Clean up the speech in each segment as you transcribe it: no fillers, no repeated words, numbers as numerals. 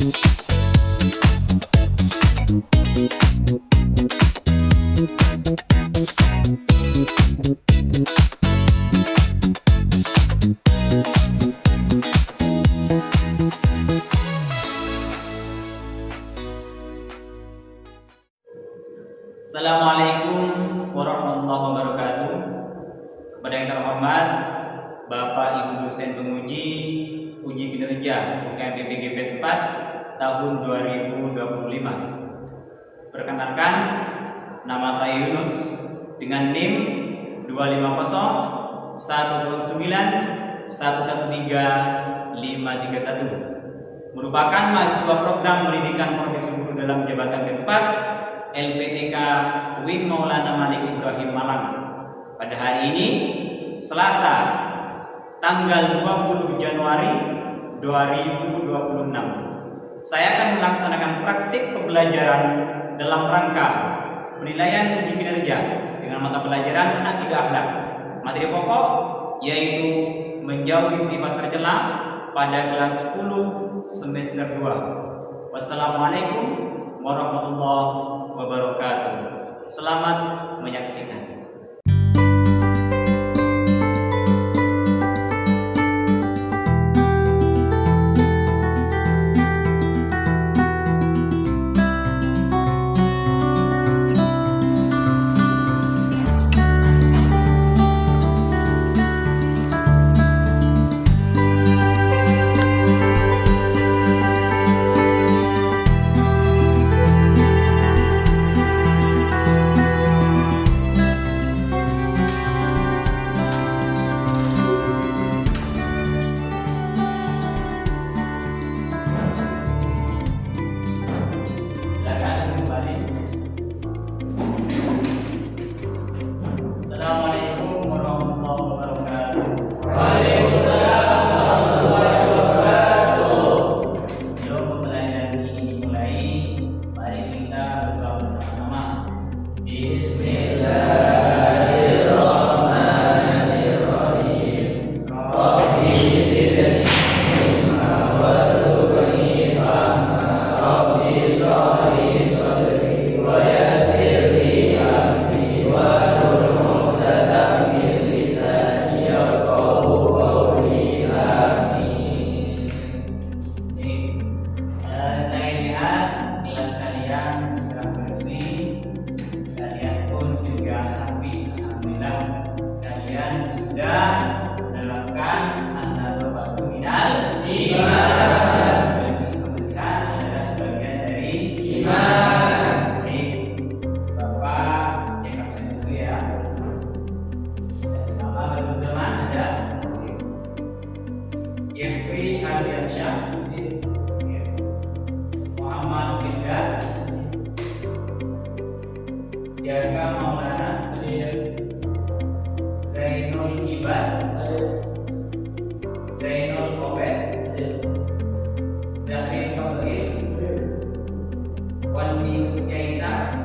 Assalamualaikum warahmatullahi wabarakatuh. Kepada yang terhormat Bapak Ibu dosen penguji uji kinerja UKM PPG Batch 4 tahun 2025. Perkenalkan, nama saya Yunus dengan NIM 250 113 113 531, merupakan mahasiswa program pendidikan profesi guru dalam jabatan Batch 4 LPTK UIN Maulana Malik Ibrahim Malang. Pada hari ini, Selasa, tanggal 20 Januari 2026, saya akan melaksanakan praktik pembelajaran dalam rangka penilaian uji kinerja dengan mata pelajaran Akidah Akhlak. Materi pokok yaitu menjauhi sifat tercela pada kelas 10 semester 2. Wassalamualaikum warahmatullahi wabarakatuh. Selamat menyaksikan. Assalamualaikum warahmatullahi wabarakatuh. Waalaikumsalam warahmatullahi wabarakatuh. Sebelum pembelajaran ini dimulai, mari kita berdoa bersama-sama. Bismillahirrahmanirrahim. Rabbi zidni ilma warzuqni fahma. Rabbi shrah li sadri wa yassir li amri wahlul 'uqdatam min lisani yafqahu qawli. Amin. Saya lihat kelas kalian sudah bersih, kalian pun juga happy. Alhamdulillah, kalian sudah menerapkan an-nadhafatu minal iman. Kebersihan adalah sebagian dari Iman. Baik, Bapak cek absen dulu ya. Nama bersamaan ada Jeffrey Ardiansyah, Muhammad Bilal, Jaka Maulana, Zainul Ibad, Zainul Obed, Zahri Fadil, Wandi Jaisa,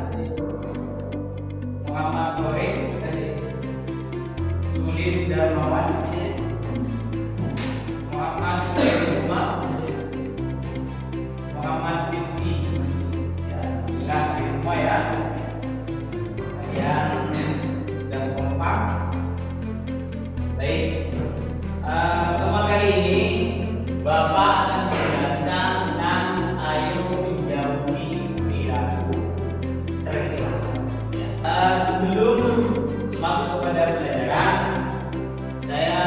Muhammad Torik, Sulis Darmawan, Muhammad Umar, Muhammad Rizki. Ya, inilah semua ya. Kalian sudah kompak. Baik. Pertemuan kali ini Bapak akan menjelaskan tentang ayo menjauhi perilaku tercela. Ya. Sebelum masuk kepada pelajaran, saya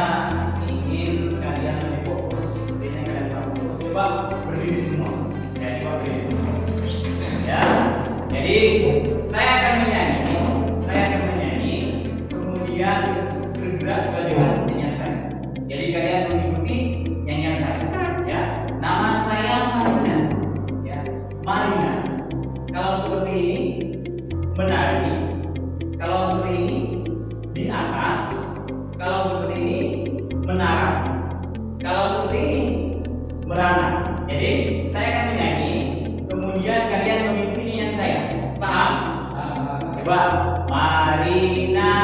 ingin kalian lebih fokus. Sepertinya kalian tak fokus. Coba berdiri semua. Ya, coba berdiri semua. Ya. Jadi saya akan menyanyi, kemudian bergerak sesuai dengan nyanyian saya. Jadi kalian mengikuti nyanyian saya. Ya. Nama saya Marina. Ya, Marina. Kalau seperti ini menari, kalau seperti ini di atas, kalau seperti ini menara, kalau seperti ini merana. Jadi saya akan menyanyi, kemudian kalian mengikuti nyanyian saya. Paham? Coba. Marina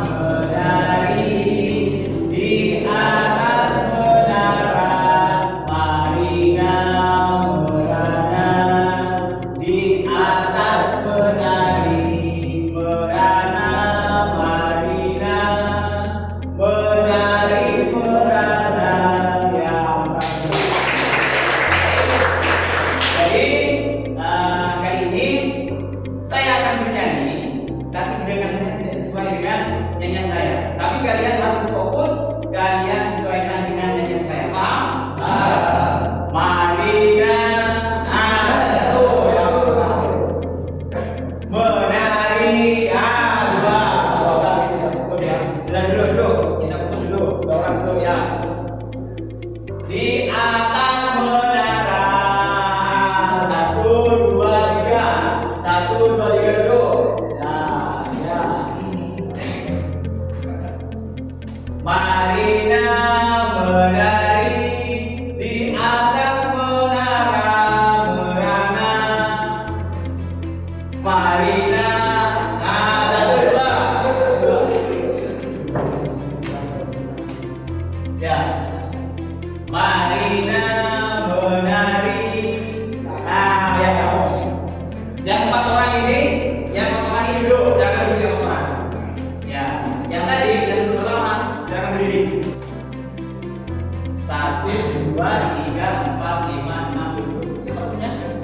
menari di atas menara, Marina menari.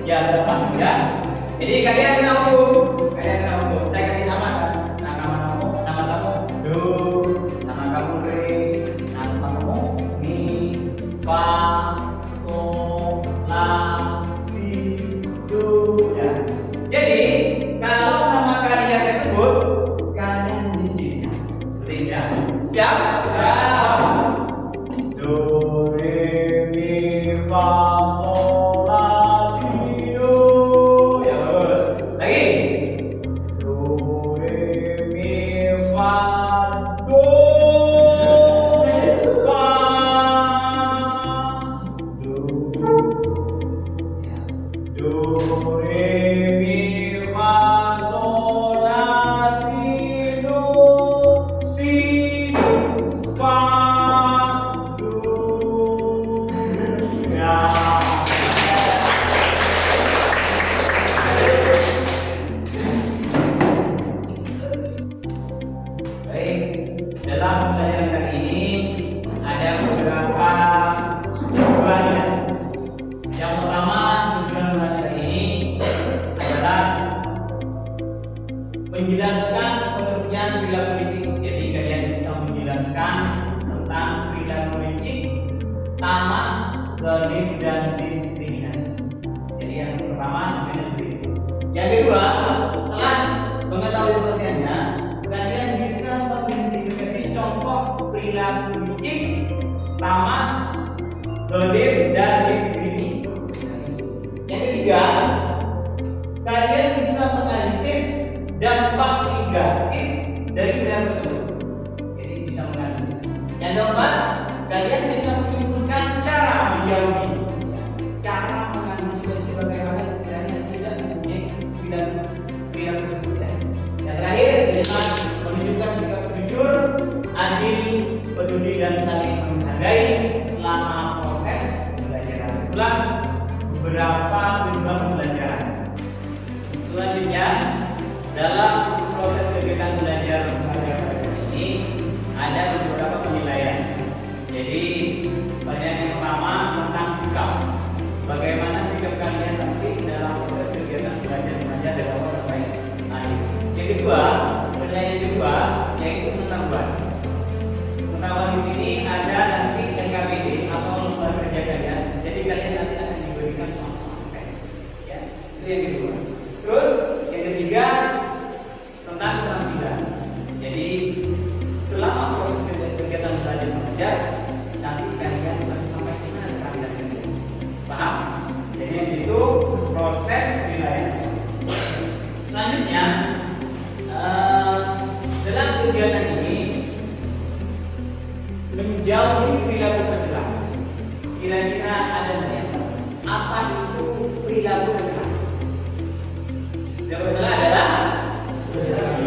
Ya berapa ya? Jadi kalian kena hukum. Saya kasih nama kan. Nama kamu do, nama kamu re, nama kamu mi, fa, sol, la, si, do. Ya. Jadi kalau nama kalian saya sebut, kalian jinjitnya. Tidak. Siap? Siap. Do, re, mi, fa, sol, la, si, do. Ya bagus. Lagi. Do, re, mi, fa, do, fa, do. Ya. Do, re, mi, fa, sol, la, si, do, si, fa, do. Ya. Baik, dalam pelajaran kali ini ada beberapa tujuannya. Yang pertama, tujuan pelajaran ini adalah menjelaskan pengertian perilaku licik. Jadi kalian bisa menjelaskan tentang perilaku licik, tamak, zalim, dan diskriminasi. Jadi yang pertama tujuannya seperti itu. Yang kedua, setelah mengetahui pengertiannya, kalian bisa mengidentifikasi contoh perilaku licik, tamak, zalim, dan diskriminasi. Yang ketiga, kalian bisa menganalisis dampak negatif dari perilaku tersebut. Jadi bisa menganalisis. Yang keempat, kalian bisa menyimpulkan cara menjauhi, cara mengantisipasi bagaimana sekiranya tidak mempunyai perilaku tersebut. Yang terakhir, dengan menunjukkan sikap jujur, adil, peduli, dan saling menghargai selama proses pembelajaran. Itulah beberapa tujuan pembelajaran. Selanjutnya, dalam proses kegiatan belajar pada hari ini ada beberapa penilaian. Jadi pelajaran yang pertama tentang sikap. Bagaimana sikap kalian nanti dalam proses kegiatan belajar mengajar dari awal sampai akhir. Yang kedua, penilaian kedua yaitu pengetahuan. Pengetahuan di sini ada nanti LKPD atau lembaga kerja kalian. Jadi kalian nanti akan diberikan soal-soal tes. Ya, itu yang kedua. Terus yang ketiga tentang keterampilan. Jadi selama proses kegiatan belajar mengajar nanti kalian akan sampai di mana keterampilan kalian. Paham? Jadi di situ proses penilaian. Selanjutnya dalam kegiatan ini menjauhi perilaku tercela. Kira-kira ada yang tahu apa itu perilaku tercela? Perilaku tercela adalah perilaku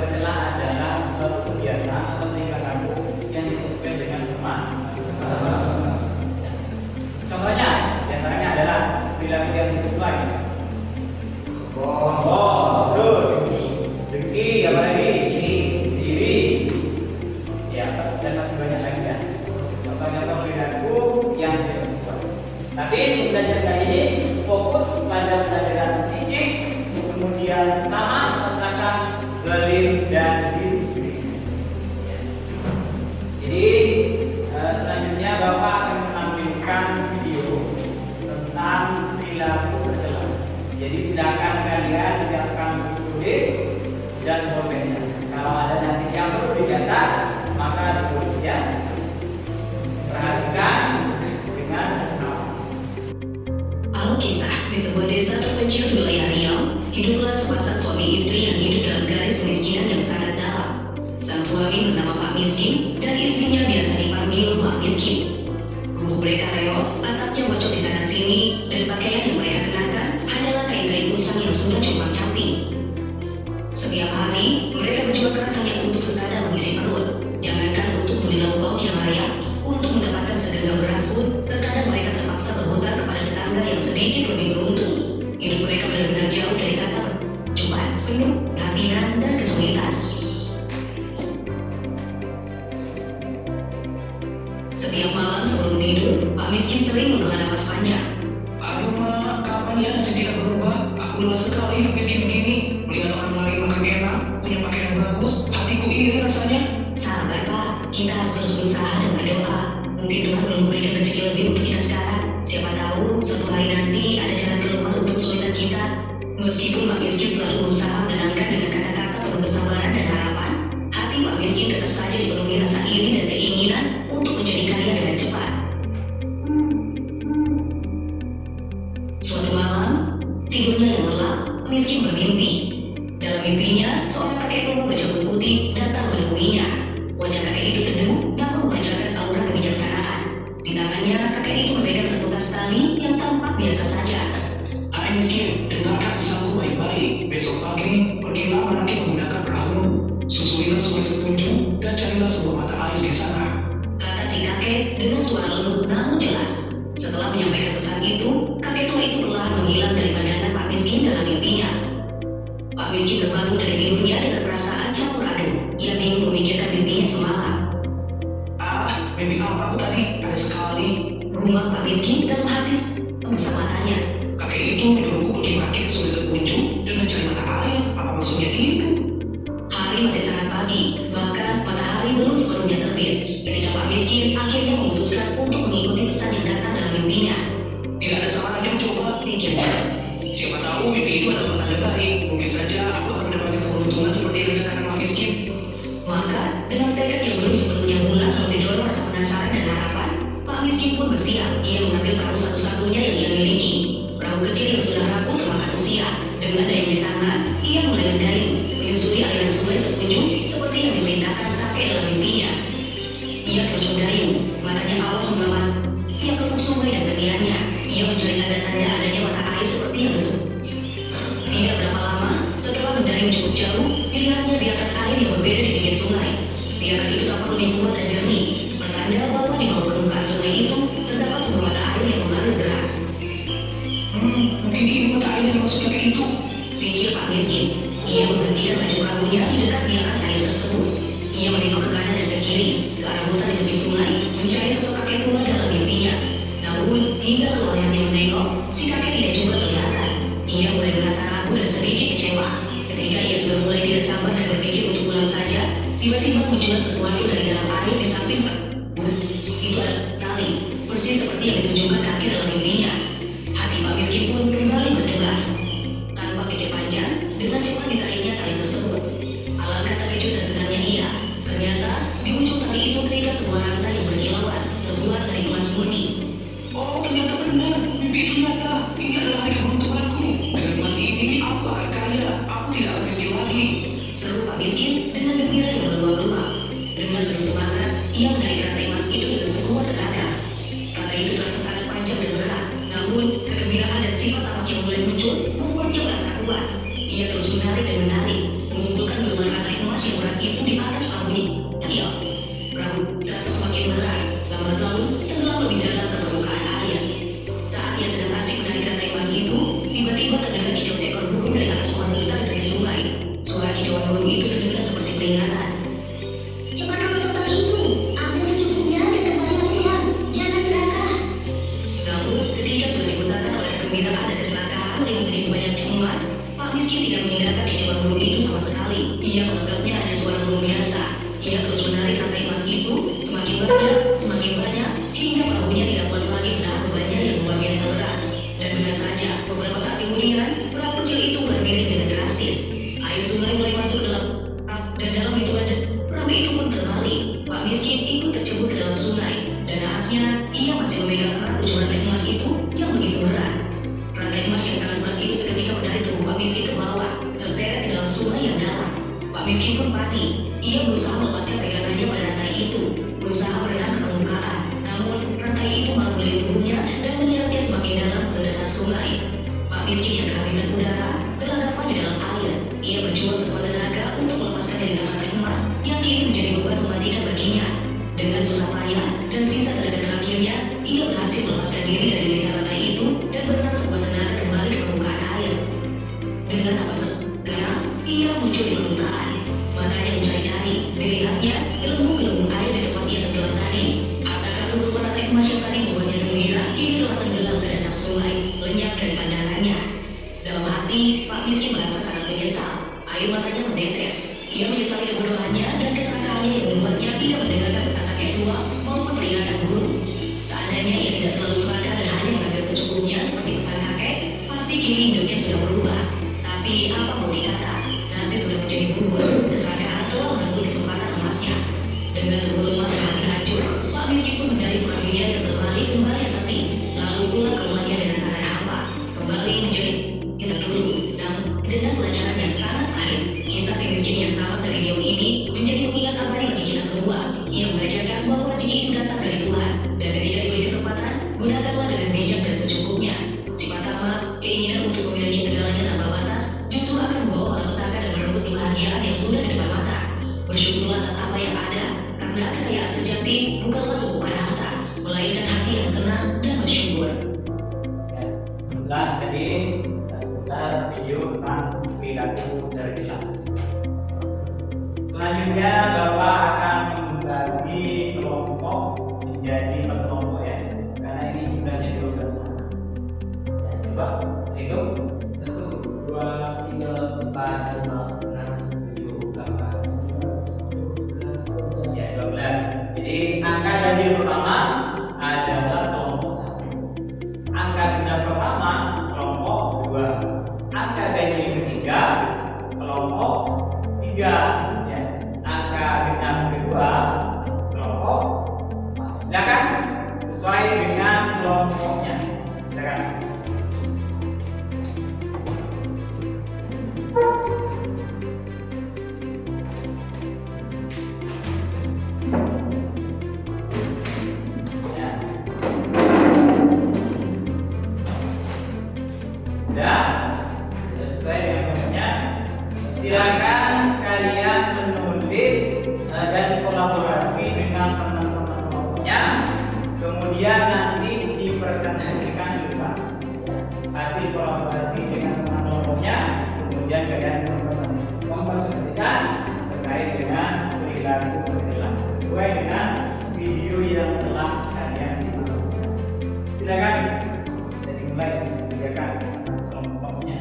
tercela adalah suatu kegiatan atau tingkah laku yang tidak sesuai dengan firman. Contohnya, diantaranya adalah perilaku yang tidak sesuai. Sombong, terus dengki, apa lagi? Iri, ya, dan masih banyak lagi ya. Contoh-contoh perilaku yang tidak sesuai. Tapi belajar kali ini fokus pada pelajaran licik, kemudian tamak, masyarakat, zalim, dan diskriminasi. Jadi selanjutnya Bapak akan menampilkan video tentang perilaku tercela. Jadi silakan kalian siapkan buku tulis dan pulpennya. Kalau ada nanti yang perlu dicatat, maka ditulis ya. Perhatikan dengan seksama. Alkisah di sebuah desa terpencil di wilayah Riau, hiduplah sepasang suami istri yang hidup dalam garis kemiskinan yang sangat dalam. Sang suami bernama Pak Miskin dan istrinya biasa dipanggil Mak Miskin. Gubuk mereka reot, atapnya bocor di sana sini, dan pakaian yang mereka kenakan hanyalah kain-kain usang yang sudah compang camping. Setiap hari, mereka berjuang keras hanya untuk sekadar mengisi perut. Jangankan untuk membeli lauk pauk yang layak, untuk mendapatkan segenggam beras pun, terkadang mereka terpaksa berhutang kepada tetangga yang sedikit lebih beruntung. Hidup mereka benar-benar jauh dari kata cuma penuh kehadiran dan kesulitan. Setiap malam sebelum tidur, Pak Miskin sering menghela napas panjang. Aduh mak, kapan ya nasib kita berubah? Aku lelah sekali hidup miskin begini. Melihat orang lain makan enak, punya pakaian bagus, hatiku iri rasanya. Sabar Pak, kita harus terus berusaha dan berdoa. Mungkin Tuhan belum memberikan rezeki lebih untuk kita sekarang. Siapa tahu suatu hari nanti ada jalan keluar untuk kesulitan kita. Meskipun Pak Miskin selalu berusaha menenangkan dengan kata-kata penuh kesabaran dan harapan, hati Pak Miskin tetap saja dipenuhi rasa iri dan keinginan untuk menjadi kaya dengan cepat. Suatu malam, tidurnya yang lelap, Miskin bermimpi. Dalam mimpinya, seorang kakek tua berjanggut putih datang menemuinya. Wajah kakek itu teduh, namun memancarkan aura kebijaksanaan. Di tangannya, kakek itu memegang sepotong tali yang tampak biasa saja. Hai miskin, dengarkan pesanku baik-baik. Besok pagi, pergilah menanti menggunakan perahu. Susuilah sungai Sepunjung dan carilah sebuah mata air di sana. Kata si kakek dengan suara lembut namun jelas. Setelah menyampaikan pesan itu, kakek tua itu perlahan menghilang dari pandangan Pak Miskin dalam mimpinya. Pak Miskin terbangun dari tidurnya dengan perasaan campur aduk. Ia bingung memikirkan mimpinya semalam. Mimpi apa aku tadi? Ada sekali. Gumam Pak Miskin dalam hati membesar matanya. Kakek itu menyuruhku pergi meraki ke sungai Sepunjung dan mencari mata air. Apa maksudnya itu? Hari masih sangat pagi, bahkan matahari belum sepenuhnya terbit. Ketika Pak Miskin akhirnya memutuskan untuk mengikuti pesan yang datang dalam mimpinya. Tidak ada salahnya mencoba. Pikirnya. Siapa tahu mimpi itu adalah pertanda baik. Mungkin saja aku akan mendapatkan keberuntungan seperti yang dikatakan Pak Miskin. Maka, dengan tekad yang belum sepenuhnya bulat lalu didorong rasa penasaran dan harapan, Pak Miskin pun bersiap. Ia mengambil perahu satu-satunya yang ia miliki. Perahu kecil yang sudah rapuh termakan usia. Dengan dayung di tangan, ia mulai mendayung, menyusuri aliran sungai Sepunjung seperti yang diperintahkan kakek dalam mimpinya. Ia terus mendayung, matanya awas mengamati tiap lubuk sungai dan tepiannya. Ia mencari tanda-tanda adanya mata air seperti yang disebut. Tidak berapa lama, setelah mendayung cukup jauh, dilihatnya biakan air yang berbeda di pinggir sungai. Biakan itu tampak lebih kuat dan jernih, pertanda bahwa di bawah permukaan sungai itu terdapat sebuah mata air yang mengalir deras. Mungkin ini mata air yang dimaksud kakek itu. Pikir Pak Miskin. Ia menghentikan laju perahunya di dekat biakan air tersebut. Ia menengok ke kanan dan ke kiri, ke arah hutan di tepi sungai, mencari sosok kakek tua dalam mimpinya. Namun, hingga keluar layarnya menengok, si kakek tidak juga kelihatan. Ia mulai merasa ragu dan sedikit kecewa. Ketika ia sudah mulai tidak sabar dan berpikir untuk pulang saja, tiba-tiba muncul sesuatu dari dalam air di samping perut. Itu adalah tali, persis seperti yang ditunjukkan kakek dalam mimpinya. Hati Pak Miskin pun kembali berdebar. Tanpa pikir panjang, dengan cepat ditariknya tali tersebut. Alangkah terkejut dan senangnya ia. Ternyata, di ujung tali itu terikat sebuah rantai yang berkilauan, terbuat dari emas murni. Oh, ternyata benar. Mimpi itu nyata. Ini adalah hari keberuntunganku. Dengan emas ini, aku akan kaya. Aku tidak akan miskin lagi. Seru Pak Miskin dengan gembira yang meluap-luap. Dengan penuh semangat, ia menarik rantai emas itu dengan sekuat tenaga. Rantai itu terasa sangat panjang dan berat. Namun, kegembiraan dan sifat tamak yang mulai muncul membuatnya merasa kuat. Ia terus menarik dan menarik, mengumpulkan gulungan rantai emas yang berat itu di atas perahunya. Iya, perahu terasa semakin berat. Lambat laun, tenggelam lebih dalam ke permukaan air. Saat ia sedang asik menarik rantai emas itu, tiba-tiba terdengar kicau seekor burung dari atas pohon besar di tepi sungai. Suara kicauan burung itu terdengar seperti peringatan. Cepat kamu tutup itu, ambil secukupnya dan kembali pulang. Jangan serakah. Namun, ketika sudah dibutakan oleh kegembiraan dan keserakahan melihat begitu banyaknya emas, Pak Miskin tidak mengindahkan kicauan burung itu sama sekali. Ia menganggapnya hanya suara burung biasa. Ia terus menarik rantai emas itu semakin banyak, hingga perahunya tidak kuat lagi menahan bebannya yang luar biasa berat. Dan benar saja, beberapa saat kemudian, perahu kecil itu mulai miring dengan drastis. Air sungai mulai masuk dalam dan dalam hitungan perahu itu pun terbalik. Pak Miskin ikut tercebur ke dalam sungai, dan naasnya ia masih memegang erat ujung rantai emas itu yang begitu berat. Rantai emas yang sangat berat itu seketika menarik tubuh Pak Miskin ke bawah, terseret ke dalam sungai yang dalam. Pak Miskin pun panik. Ia berusaha melepaskan pegangannya pada rantai itu, berusaha berenang ke permukaan. Namun, rantai itu malah melilit tubuhnya dan menyeretnya semakin dalam ke dasar sungai. Pak Miskin yang kehabisan udara, gelagapan di dalam air. Ia berjuang sekuat tenaga untuk melepaskan dari rantai emas yang kini menjadi beban mematikan baginya. Dengan susah payah dan sisa tenaga terakhirnya, ia berhasil melepaskan diri dari lilitan rantai itu dan berenang sekuat tenaga kembali ke permukaan air. Dengan napas tersengal, ia muncul di permukaan. Matanya mencari-cari, dilihatnya gelembung-gelembung air di tempat ia tenggelam tadi. Harta karun kini hidupnya sudah berubah. Tapi apa mau dikata, nasi sudah menjadi bubur, keserakahan telah mengambil kesempatan emasnya. Dengan tubuh lemas dan hati hancur, Pak Miskin pun mendalih panggilnya ke kembali tepi, lalu pulang ke rumahnya dengan tangan hampa, kembali menjadi kisah dulu, namun dengan pelajaran yang sangat pahit. Kisah si miskin yang tamat dari video ini menjadi pengingat abadi bagi kita semua. Ia mengajarkan bahwa rezeki itu datang dari Tuhan, dan ketika diberi kesempatan, gunakanlah dengan bijak dan secukupnya. Sifat tamak, keinginan untuk memiliki segalanya tanpa batas, justru akan membawa malapetaka dan merenggut kebahagiaan yang sudah di depan mata. Bersyukurlah atas apa yang ada, karena kekayaan sejati bukanlah tumpukan harta, melainkan hati yang tenang dan bersyukur. Ya, alhamdulillah tadi seputar video tentang perilaku tercela. Selanjutnya Bapak akan membagi kelompok menjadi 4 kelompok ya, karena ini jumlahnya 12 orang. Ya, coba hitung 1, 2, 3, 4, 5, 6, 7, 8, 9, 10, 11, 12. ya 12. Jadi angka ganjil pertama adalah kelompok 1. Angka genap pertama kelompok 2. Angka ganjil ketiga kelompok 3. Ya. Angka genap kedua kelompok 4. Silakan sesuai dengan kelompoknya. Silakan. Ya. Sudah sesuai dengan kelompoknya. Silakan kalian menulis dan kolaborasi dengan teman-teman kelompoknya. Kemudian nanti dipresentasikan juga hasil kolaborasi dengan teman kelompoknya. Kemudian kalian mempresentasikan terkait dengan perilaku tercela sesuai dengan video yang telah kalian simak. Silakan bisa dimulai mengerjakan kelompoknya.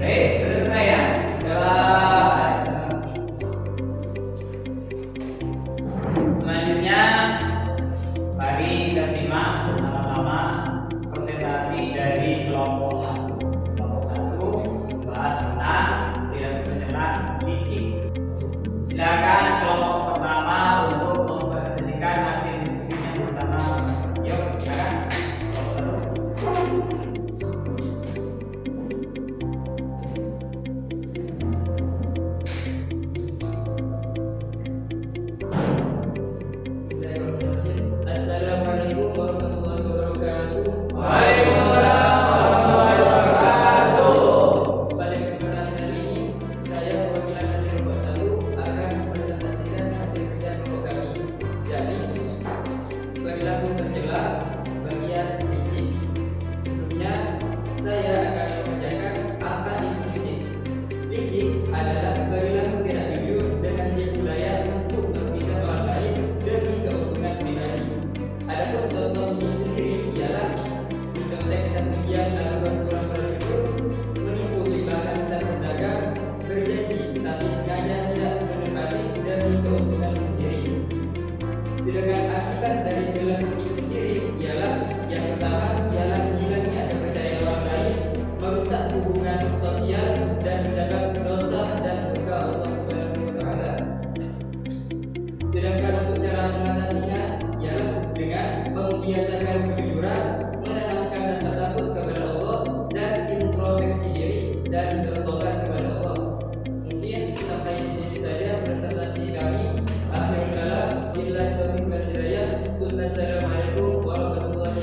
Baik, selesai ya? Selanjutnya, mari kita simak sama-sama presentasi dari kelompok 1. Kelompok 1 bahas tentang perilaku tercela licik. Silakan kelompok pertama untuk mempresentasikan hasil diskusinya bersama. Yuk, silakan kelompok 1. Assalamualaikum warahmatullahi wabarakatuh. Waalaikumsalam warahmatullahi wabarakatuh. Pada kesempatan kali ini, saya perwakilan dari kelompok 1 akan mempresentasikan hasil kerja kelompok kami, yakni perilaku tercela bagian licik. Sebelumnya, saya akan mengerjakan apa itu licik. Licik adalah perilaku tidak jujur dengan tiap budaya untuk merugikan orang lain demi keuntungan pribadi. Adapun contoh licik sendiri ialah mencontek sang pendiam lalu berkurang berjujur, menipu timbangan sang pedagang, berjanji tapi sengaja tidak menepati demi keuntungan sendiri. Sedangkan akibat dari perilaku licik sendiri ialah yang pertama ialah hilangnya kepercayaan orang lain, merusak hubungan sosial dan mendapat dosa dan murka Allah Subhanahu wa taala. Sedangkan untuk cara mengatasinya ialah dengan membiasakan kejujuran, menanamkan rasa takut kepada Allah dan introspeksi diri dan bertobat kepada Allah. Mungkin sampai di sini saja presentasi kami. Akhirul kalam, billahi taufiq wal hidayah. Assalamualaikum warahmatullahi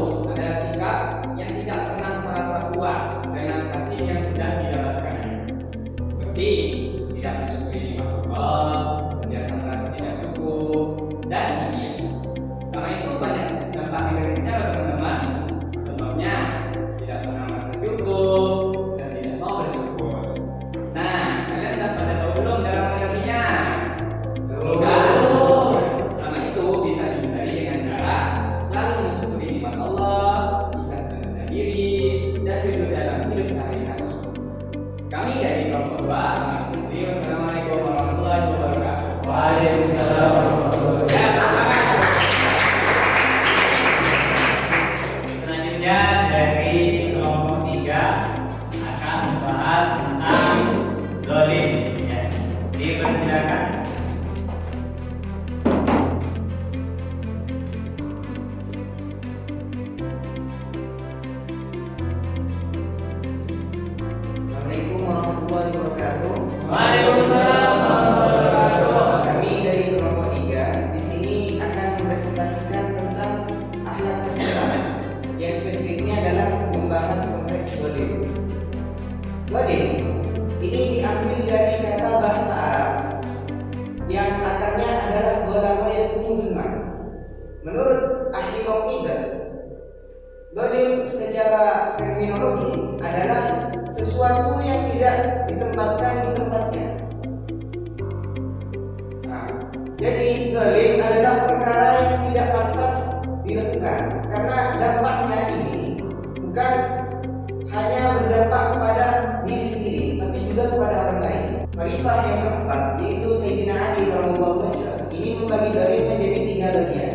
adalah sikap yang tidak pernah merasa puas dengan hasil yang sudah didapatkan. Seperti tidak mensyukuri nikmat Allah, sentiasa merasa tidak cukup, dan iri. Karena itu banyak dampak negatifnya teman-teman. Contohnya tidak pernah merasa cukup dan tidak mau bersyukur. Nah, kalian sudah pada tahu belum cara mengatasinya? Tahu. Karena itu bisa dihindari dengan cara selalu mensyukuri nikmat Allah, ikhlas dengan diri, dan jujur dalam hidup sehari-hari. Kami dari kelompok 2 mengakhiri. Wassalamualaikum warahmatullahi wabarakatuh. Waalaikumsalam warahmatullahi wabarakatuh. Selanjutnya dari kelompok 3 akan membahas tentang dolim. Ya. Dipersilakan. Assalamualaikum warahmatullahi wabarakatuh. Waalaikumsalam warahmatullahi wabarakatuh. Kami dari kelompok 3 di sini akan mempresentasikan tentang akhlak tercela, yang spesifiknya adalah membahas konteks dolim. Dolim ini diambil dari kata bahasa Arab yang akarnya adalah dolama yatumu. Menurut ahli kaumidah, dolim secara terminologi adalah sesuatu yang tidak ditempatkan di tempatnya. Nah, jadi dolim adalah perkara yang tidak pantas dilakukan karena dampaknya ini bukan hanya berdampak kepada diri sendiri, tapi juga kepada orang lain. Khalifah yang keempat, yaitu Sayyidina Ali radhiyallahu anhu, ini membagi dolim menjadi 3 bagian.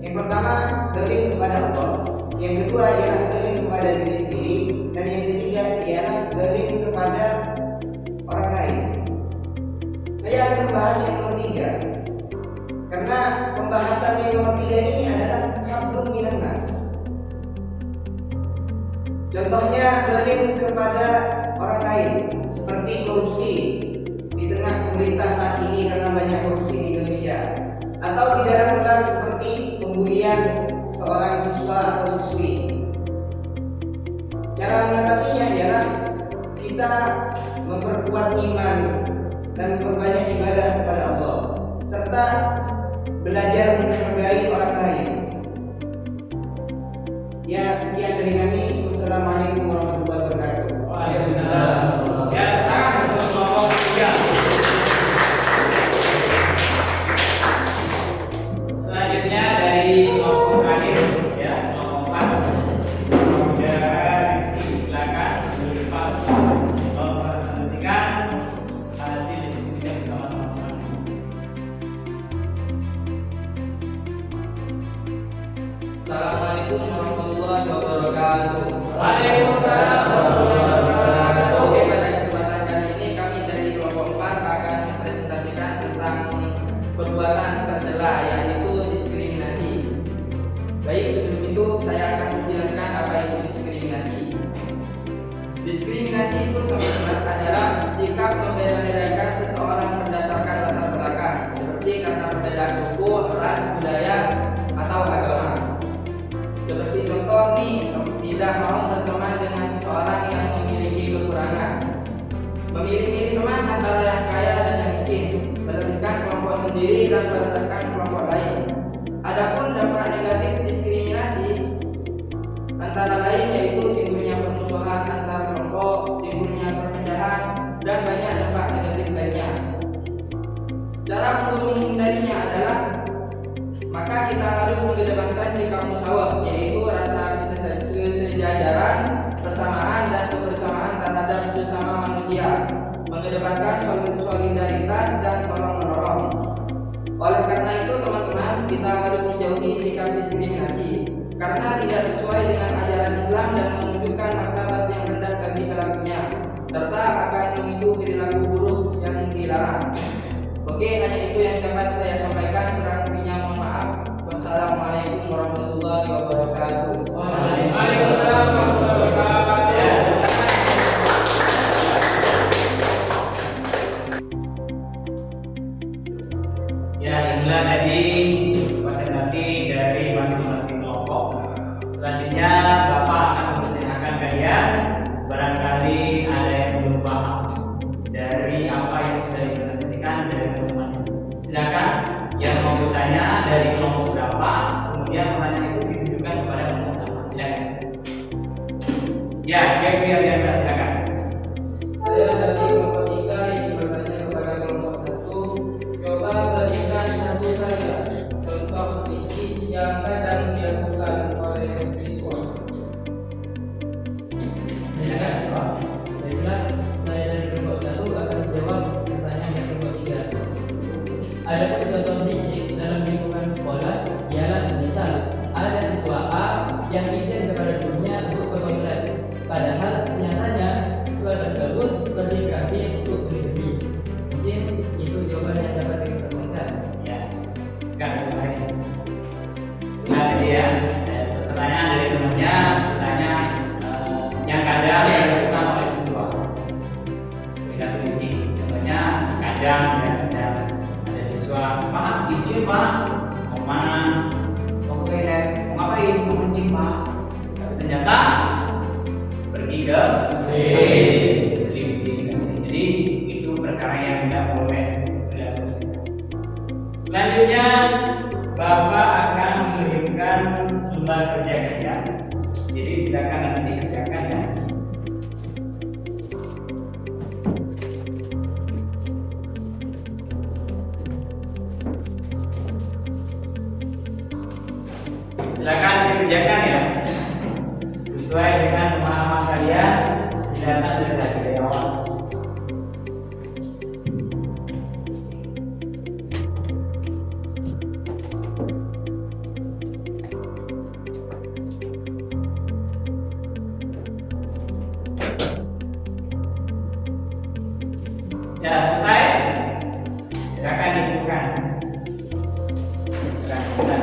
Yang pertama, dolim kepada Allah. Yang kedua ialah dolim kepada diri sendiri, dan yang ketiga ialah dolim kepada orang lain. Saya akan membahas yang nomor 3 karena pembahasan yang nomor 3 ini adalah hablum minan nas. Contohnya dolim kepada orang lain seperti korupsi di tengah pemerintah saat ini karena banyak korupsi di Indonesia, atau di dalam kelas seperti pembulian seorang siswa atau siswi. Cara mengatasinya ialah kita memperkuat iman dan memperbanyak ibadah kepada Allah, serta belajar menghargai orang lain. Ya, sekian dari kami. Wassalamualaikum warahmatullahi wabarakatuh. Waalaikumsalam. Ya, tangan untuk kelompok 3. Selanjutnya dari kelompok terakhir, ya, kelompok 4. Saudara Rizky, silakan mempresentasikan hasil diskusinya bersama teman-teman. Assalamualaikum warahmatullahi wabarakatuh. Waalaikumsalam warahmatullahi wabarakatuh. Oke, pada kesempatan kali ini kami dari kelompok 4 akan mempresentasikan tentang perbuatan tercela, yaitu diskriminasi. Baik, sebelum itu saya akan menjelaskan apa itu diskriminasi. Diskriminasi itu teman-teman adalah sikap membeda-bedakan seseorang berdasarkan latar belakang, seperti karena perbedaan suku, ras, budaya, atau agama. Seperti contoh nih, tidak mau berteman dengan seseorang yang memiliki kekurangan, memilih-milih teman antara yang kaya dan yang miskin, merendahkan kelompok sendiri dan merendahkan kelompok lain. Adapun dampak negatif diskriminasi antara lain yaitu timbulnya permusuhan antar kelompok, timbulnya perpecahan, dan banyak dampak negatif lainnya. Cara untuk menghindarinya adalah maka kita harus mengedepankan sikap musyawarah, yaitu rasa kesejajaran, persamaan, dan kebersamaan terhadap sesama manusia, mengedepankan solidaritas dan tolong-menolong. Oleh karena itu teman-teman, kita harus menjauhi sikap diskriminasi karena tidak sesuai dengan ajaran Islam dan menunjukkan martabat yang rendah bagi pelakunya, serta akan memicu perilaku buruk yang dilarang. Oke, hanya itu yang dapat saya sampaikan. Kurang lebihnya mohon maaf. Wassalamualaikum warahmatullahi wabarakatuh. Waalaikumsalam warahmatullahi wabarakatuh. Ya, inilah tadi presentasi dari masing-masing kelompok. Selanjutnya Selanjutnya Bapak akan mempersilahkan kalian, barangkali ada yang belum paham dari apa yang sudah dipresentasikan dari teman-teman. Silakan yang mau bertanya dari kelompok berapa, kemudian pertanyaan itu ditujukan kepada kelompok berapa. Silakan. Ya, Kevin Ariasa, silakan. Saya dari kelompok 3 ingin bertanya kepada kelompok 1. Coba berikan satu saja contoh rinci yang kadang dilakukan oleh siswa. Silakan, Pak. Baiklah, saya dari kelompok 1 akan menjawab pertanyaan dari kelompok 3. Adapun contoh rinci dalam lingkungan sekolah ialah misal ada siswa A yang izin kepada gurunya untuk ke toilet. Padahal senyatanya siswa tersebut pergi ke kantin untuk beli. Mungkin itu jawaban yang dapat disampaikan. Ya, kan baik. Nah, dia pertanyaan dari temannya bertanya yang kadang dilakukan oleh siswa. Berikan rinci. Contohnya kadang ada siswa, Pak, izin Pak, mau mana? Mau ke toilet? Mau ngapain? Mau kencing Pak. Tapi ternyata pergi ke jadi itu perkara yang tidak boleh dilakukan. Selanjutnya Bapak akan memberikan lembar kerja kalian. Jadi silakan nanti dikerjakan ya. Silakan dikerjakan ya. Sesuai dengan pemahaman kalian, penjelasan dari awal. Ya, selesai. Silakan dibuka. Silakan.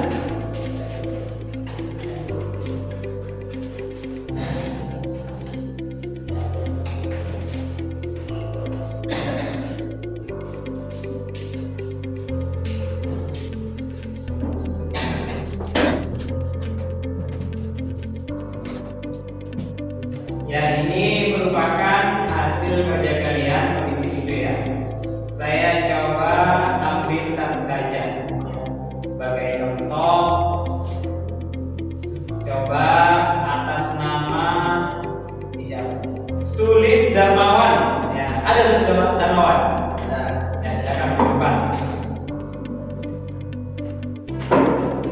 Ya, ini merupakan hasil kerja kalian begitu ya. Saya coba ambil satu saja sebagai contoh. Coba atas nama Sulis Darmawan. Ya, ada Sulis Darmawan. Ya, silakan berdepan.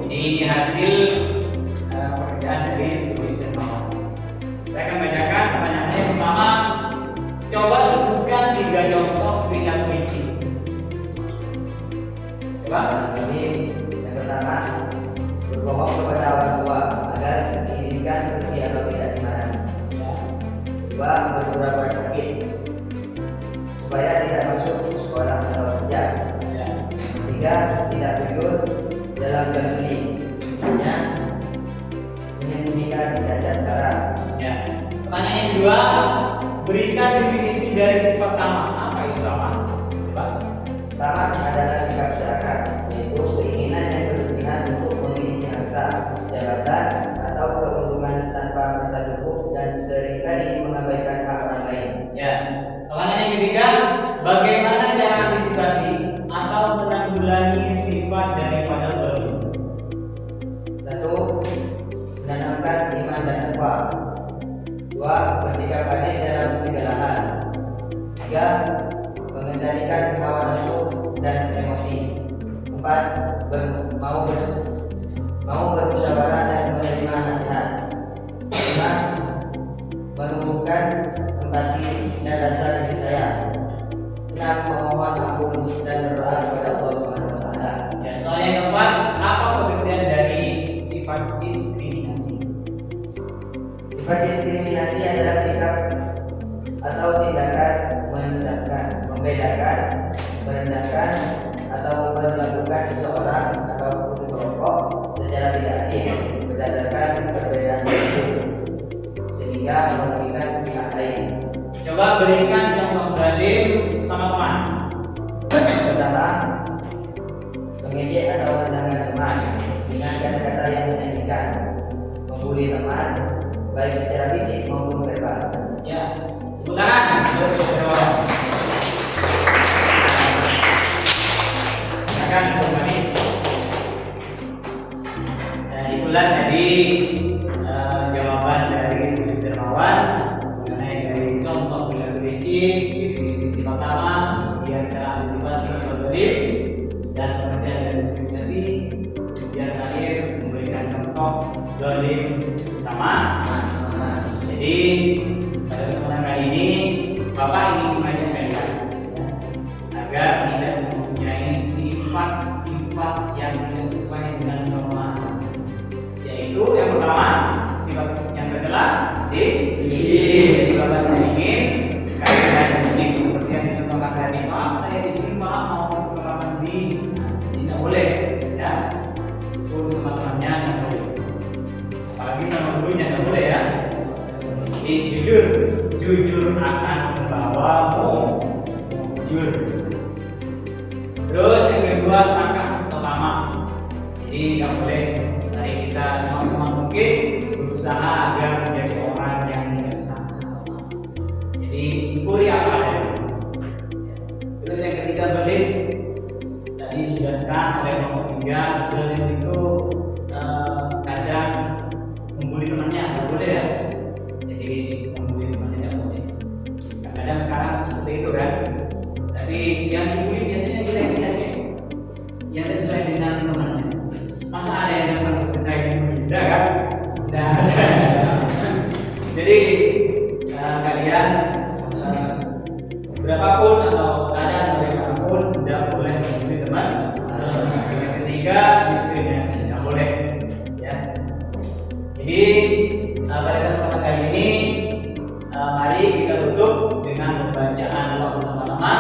Ini hasil pekerjaan dari Sulis Darmawan. Saya akan bacakan pertanyaannya. Yang pertama, coba sebutkan 3 contoh perilaku rinci. Coba. Jadi yang pertama, berbohong kepada orang tua agar diizinkan pergi atau tidak dimarahi. Ya. Dua, berpura-pura sakit supaya tidak masuk sekolah atau kerja. Ya. Tiga, tidak jujur dalam berbeli, misalnya menyembunyikan cacat darah. Ya. Pertanyaan yang kedua, berikan definisi dari sifat tamak. Apa itu tamak? Coba. Tamak adalah sikap serakah, yaitu keinginan yang berlebihan untuk memiliki harta, jabatan, atau keuntungan tanpa merasa cukup dan seringkali mengabaikan hak orang lain. Ya. Pertanyaan yang ketiga, bagaimana cara antisipasi atau menanggulangi sifat daripada zalim? Satu, menanamkan iman dan takwa. Dua, bersikap adil dalam segala hal. Tiga, mengendalikan hawa nafsu dan emosi. Empat, mau bermusyawarah dan menerima nasihat. Lima, menumbuhkan empati dan rasa kasih sayang. Enam, memohon ampun dan berdoa kepada Allah Subhanahu wa Ta'ala. Ya, soal yang keempat, apa pengertian dari sifat diskriminasi? Sifat diskriminasi adalah sikap atau tindakan membedakan, merendahkan, atau memperlakukan seseorang atau kelompok secara tidak adil berdasarkan perbedaan tersebut sehingga merugikan pihak lain. Coba berikan contoh zalim sesama teman. Pertama, mengejek atau merendahkan teman dengan kata-kata yang menyakitkan, membuli teman baik secara fisik maupun verbal. Ya, tepuk tangan. Terus berdoa. Silakan kembali. Nah, itulah tadi jawaban dari Sudis Dermawan mengenai dari kelompok reliability, definisi sifat nama, kemudian cara antisipasi sifat dolim, dan pengertian dari diskriminasi, kemudian terakhir memberikan contoh dolim sesama. Jadi pada kesempatan kali ini Bapak ingin mengajak kalian agar tidak mempunyai sifat-sifat yang tidak sesuai dengan norma, yaitu yang pertama sifat yang tercela di jadi Bapak tidak ingin kalian izin seperti yang dicontohkan tadi, maaf saya izin Pak mau pengalaman di tidak boleh ya, suruh sama temannya tidak boleh, apalagi sama gurunya tidak boleh ya. Jadi jujur akan membawamu jujur. Terus yang kedua selangkah utama. Jadi nggak boleh dari kita semaksimal mungkin berusaha agar menjadi orang yang tidak selangkah. Jadi syukuri apa adanya. Terus yang ketiga dolim. Tadi dijelaskan oleh kelompok 3, dolim itu kadang membuli temannya, nggak boleh ya. Jadi membuli temannya nggak boleh. Kadang sekarang seperti itu kan. Tapi yang dibully biasanya kita ya, yang sesuai dengan temannya. Masa ada yang datang seperti saya dibully, tidak kan? Nah, jadi kalian berapapun atau keadaan bagaimanapun tidak boleh membuli teman. Yang ketiga diskriminasi, tidak boleh. Ya. Jadi pada kesempatan kali ini mari kita tutup dengan pembacaan doa bersama-sama,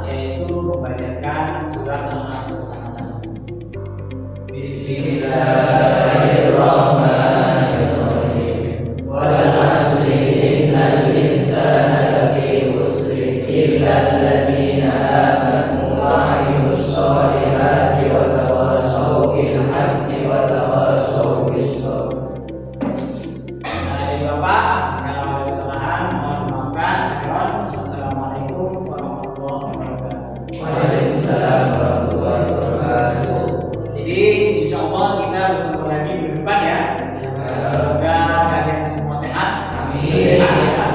yaitu membacakan surat Al-Asr bersama-sama. Bismillahirrahmanirrahim. Wal 'asri innal insana lafi khusr illa alladziina aamanu wa 'amilus shalihati wa tawassaw bil haqqi wa tawassaw bis sabr. Bapak, kalau ada kesalahan mohon dimaafkan. Wassalamualaikum warahmatullahi wabarakatuh. Waalaikumsalam warahmatullahi wabarakatuh. Jadi insya Allah kita bertemu lagi minggu depan ya. Semoga kalian semua sehat. Amin. Sehat ya.